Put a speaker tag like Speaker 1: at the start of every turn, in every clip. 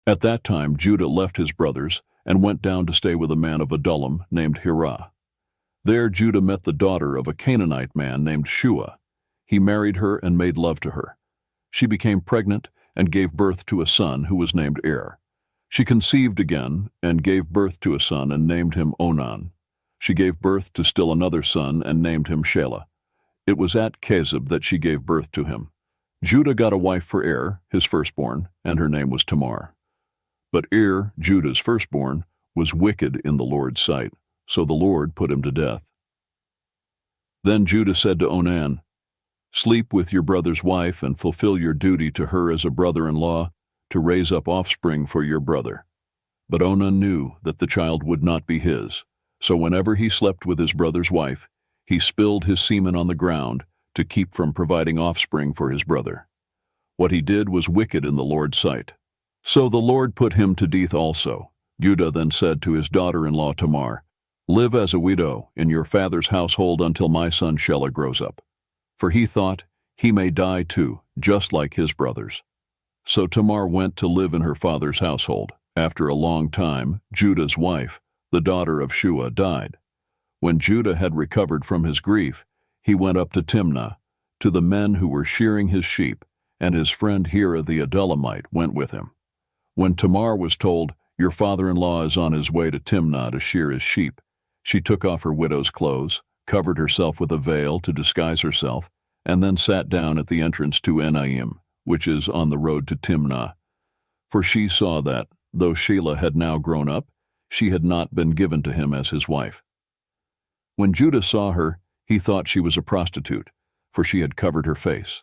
Speaker 1: At that time Judah left his brothers and went down to stay with a man of Adullam named Hirah. There Judah met the daughter of a Canaanite man named Shua. He married her and made love to her. She became pregnant and gave birth to a son who was named Er. She conceived again and gave birth to a son and named him Onan. She gave birth to still another son and named him Shelah. It was at Kezib that she gave birth to him. Judah got a wife for Er, his firstborn, and her name was Tamar. But Er, Judah's firstborn, was wicked in the Lord's sight, so the Lord put him to death. Then Judah said to Onan, "Sleep with your brother's wife and fulfill your duty to her as a brother-in-law to raise up offspring for your brother." But Onan knew that the child would not be his, so whenever he slept with his brother's wife, he spilled his semen on the ground to keep from providing offspring for his brother. What he did was wicked in the Lord's sight. So the Lord put him to death also. Judah then said to his daughter-in-law Tamar, "Live as a widow in your father's household until my son Shelah grows up." For he thought, he may die too, just like his brothers. So Tamar went to live in her father's household. After a long time, Judah's wife, the daughter of Shua, died. When Judah had recovered from his grief, he went up to Timnah, to the men who were shearing his sheep, and his friend Hirah the Adullamite went with him. When Tamar was told, "Your father-in-law is on his way to Timnah to shear his sheep," she took off her widow's clothes, covered herself with a veil to disguise herself, and then sat down at the entrance to Enaim, which is on the road to Timnah. For she saw that, though Shelah had now grown up, she had not been given to him as his wife. When Judah saw her, he thought she was a prostitute, for she had covered her face.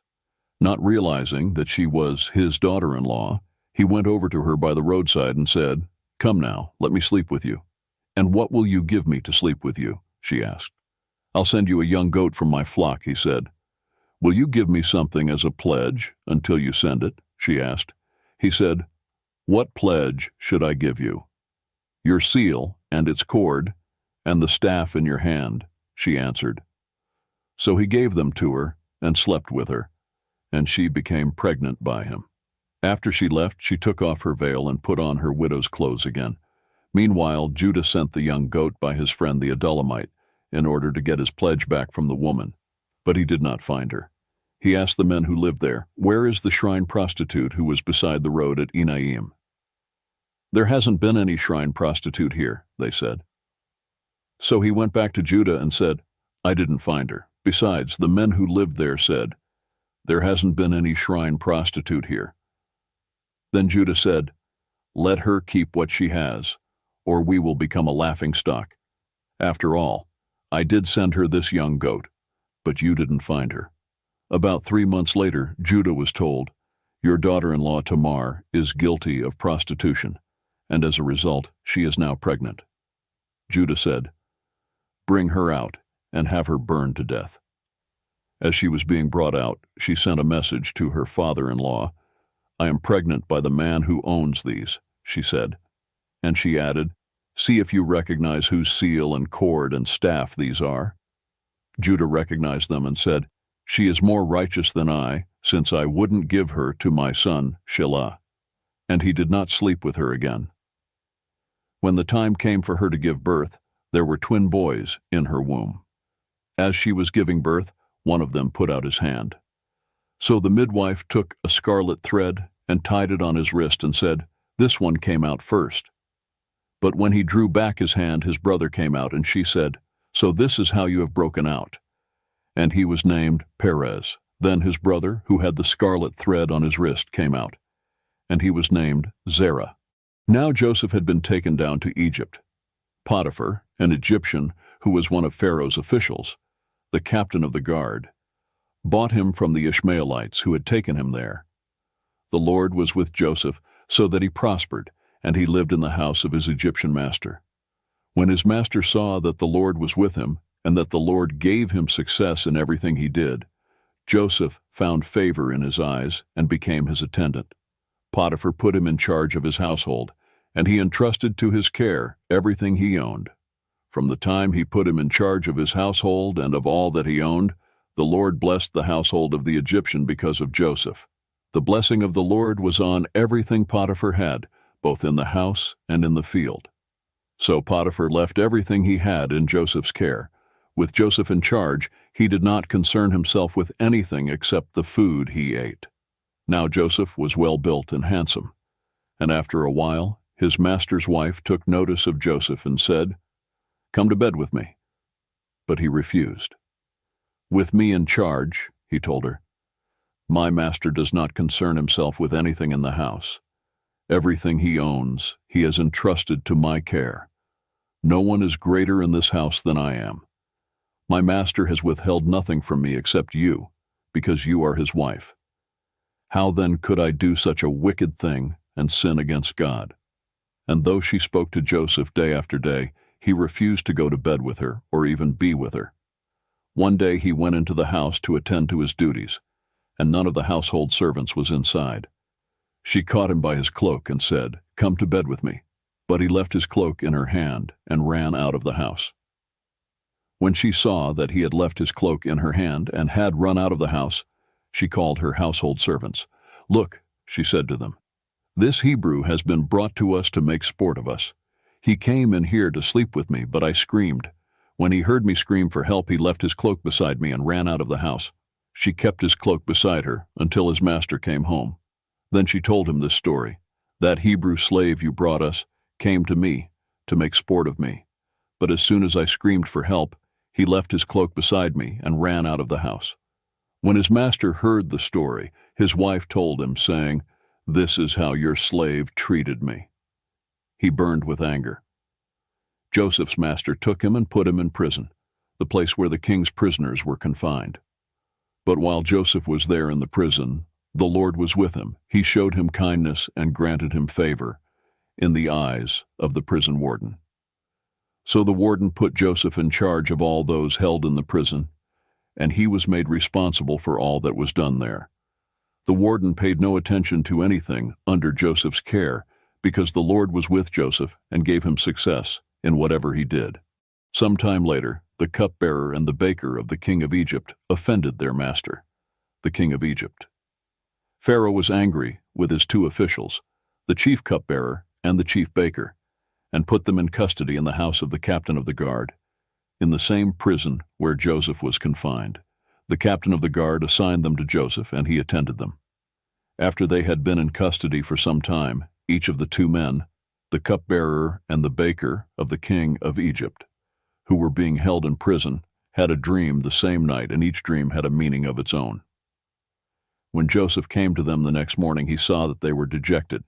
Speaker 1: Not realizing that she was his daughter-in-law, he went over to her by the roadside and said, "Come now, let me sleep with you." "And what will you give me to sleep with you?" she asked. "I'll send you a young goat from my flock," he said. "Will you give me something as a pledge until you send it?" she asked. He said, "What pledge should I give you?" "Your seal and its cord, and the staff in your hand," she answered. So he gave them to her and slept with her, and she became pregnant by him. After she left, she took off her veil and put on her widow's clothes again. Meanwhile, Judah sent the young goat by his friend the Adullamite in order to get his pledge back from the woman, but he did not find her. He asked the men who lived there, "Where is the shrine prostitute who was beside the road at Enaim?" "There hasn't been any shrine prostitute here," they said. So he went back to Judah and said, "I didn't find her. Besides, the men who lived there said, 'There hasn't been any shrine prostitute here.'" Then Judah said, "Let her keep what she has, or we will become a laughingstock. After all, I did send her this young goat, but you didn't find her." About 3 months later, Judah was told, "Your daughter-in-law Tamar is guilty of prostitution, and as a result, she is now pregnant." Judah said, "Bring her out and have her burned to death." As she was being brought out, she sent a message to her father-in-law. "I am pregnant by the man who owns these," she said. And she added, "See if you recognize whose seal and cord and staff these are." Judah recognized them and said, "She is more righteous than I, since I wouldn't give her to my son Shelah." And he did not sleep with her again. When the time came for her to give birth, there were twin boys in her womb. As she was giving birth, one of them put out his hand. So the midwife took a scarlet thread and tied it on his wrist and said, "This one came out first." But when he drew back his hand, his brother came out, and she said, "So this is how you have broken out." And he was named Perez. Then his brother, who had the scarlet thread on his wrist, came out, and he was named Zerah. Now Joseph had been taken down to Egypt. Potiphar, an Egyptian who was one of Pharaoh's officials, the captain of the guard, bought him from the Ishmaelites who had taken him there. The Lord was with Joseph so that he prospered, and he lived in the house of his Egyptian master. When his master saw that the Lord was with him, and that the Lord gave him success in everything he did, Joseph found favor in his eyes and became his attendant. Potiphar put him in charge of his household, and he entrusted to his care everything he owned. From the time he put him in charge of his household and of all that he owned, the Lord blessed the household of the Egyptian because of Joseph. The blessing of the Lord was on everything Potiphar had, both in the house and in the field. So Potiphar left everything he had in Joseph's care. With Joseph in charge, he did not concern himself with anything except the food he ate. Now Joseph was well built and handsome, and after a while his master's wife took notice of Joseph and said, "Come to bed with me." But he refused. "With me in charge," he told her, "my master does not concern himself with anything in the house. Everything he owns, he has entrusted to my care. No one is greater in this house than I am. My master has withheld nothing from me except you, because you are his wife. How then could I do such a wicked thing and sin against God?" And though she spoke to Joseph day after day, he refused to go to bed with her or even be with her. One day he went into the house to attend to his duties, and none of the household servants was inside. She caught him by his cloak and said, "Come to bed with me." But he left his cloak in her hand and ran out of the house. When she saw that he had left his cloak in her hand and had run out of the house, she called her household servants. "Look," she said to them, "this Hebrew has been brought to us to make sport of us. He came in here to sleep with me, but I screamed. When he heard me scream for help, he left his cloak beside me and ran out of the house." She kept his cloak beside her until his master came home. Then she told him this story. "That Hebrew slave you brought us came to me to make sport of me. But as soon as I screamed for help, he left his cloak beside me and ran out of the house." When his master heard the story, his wife told him, saying, "This is how your slave treated me." He burned with anger. Joseph's master took him and put him in prison, the place where the king's prisoners were confined. But while Joseph was there in the prison, the Lord was with him. He showed him kindness and granted him favor in the eyes of the prison warden. So the warden put Joseph in charge of all those held in the prison, and he was made responsible for all that was done there. The warden paid no attention to anything under Joseph's care, because the Lord was with Joseph and gave him success in whatever he did. Some time later, the cupbearer and the baker of the king of Egypt offended their master, the king of Egypt. Pharaoh was angry with his two officials, the chief cupbearer and the chief baker, and put them in custody in the house of the captain of the guard, in the same prison where Joseph was confined. The captain of the guard assigned them to Joseph, and he attended them. After they had been in custody for some time, each of the two men, the cupbearer and the baker of the king of Egypt, who were being held in prison, had a dream the same night, and each dream had a meaning of its own. When Joseph came to them the next morning, he saw that they were dejected.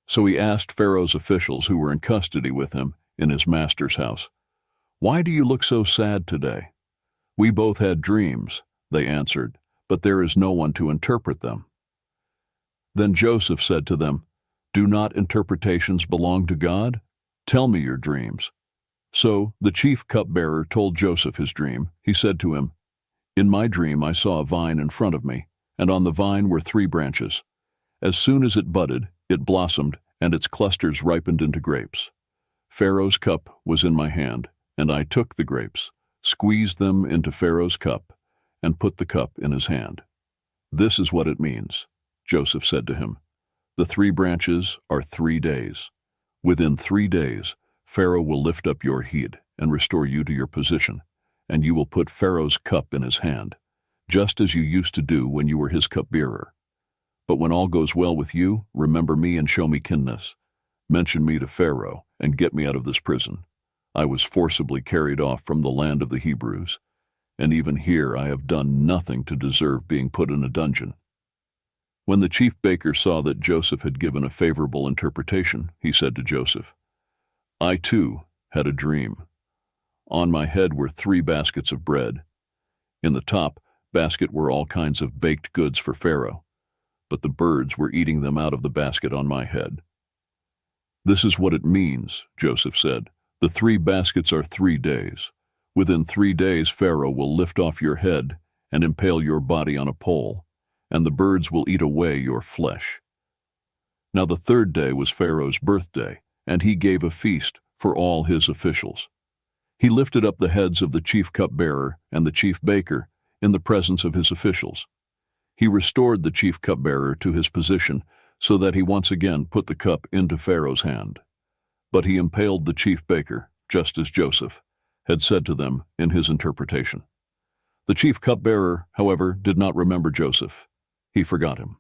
Speaker 1: So he asked Pharaoh's officials who were in custody with him in his master's house, "Why do you look so sad today?" "We both had dreams," they answered, "but there is no one to interpret them." Then Joseph said to them, "Do not interpretations belong to God? Tell me your dreams." So the chief cupbearer told Joseph his dream. He said to him, "In my dream I saw a vine in front of me, and on the vine were 3 branches. As soon as it budded, it blossomed, and its clusters ripened into grapes. Pharaoh's cup was in my hand, and I took the grapes, squeezed them into Pharaoh's cup, and put the cup in his hand." "This is what it means," Joseph said to him. "The 3 branches are 3 days. Within 3 days, Pharaoh will lift up your head and restore you to your position, and you will put Pharaoh's cup in his hand, just as you used to do when you were his cupbearer. But when all goes well with you, remember me and show me kindness. Mention me to Pharaoh and get me out of this prison. I was forcibly carried off from the land of the Hebrews, and even here I have done nothing to deserve being put in a dungeon." When the chief baker saw that Joseph had given a favorable interpretation, he said to Joseph, "I too had a dream. On my head were 3 baskets of bread. In the top basket were all kinds of baked goods for Pharaoh, but the birds were eating them out of the basket on my head." "This is what it means," Joseph said. "The 3 baskets are 3 days. Within 3 days Pharaoh will lift off your head and impale your body on a pole, and the birds will eat away your flesh." Now the 3rd day was Pharaoh's birthday, and he gave a feast for all his officials. He lifted up the heads of the chief cupbearer and the chief baker in the presence of his officials. He restored the chief cupbearer to his position so that he once again put the cup into Pharaoh's hand. But he impaled the chief baker, just as Joseph had said to them in his interpretation. The chief cupbearer, however, did not remember Joseph. He forgot him.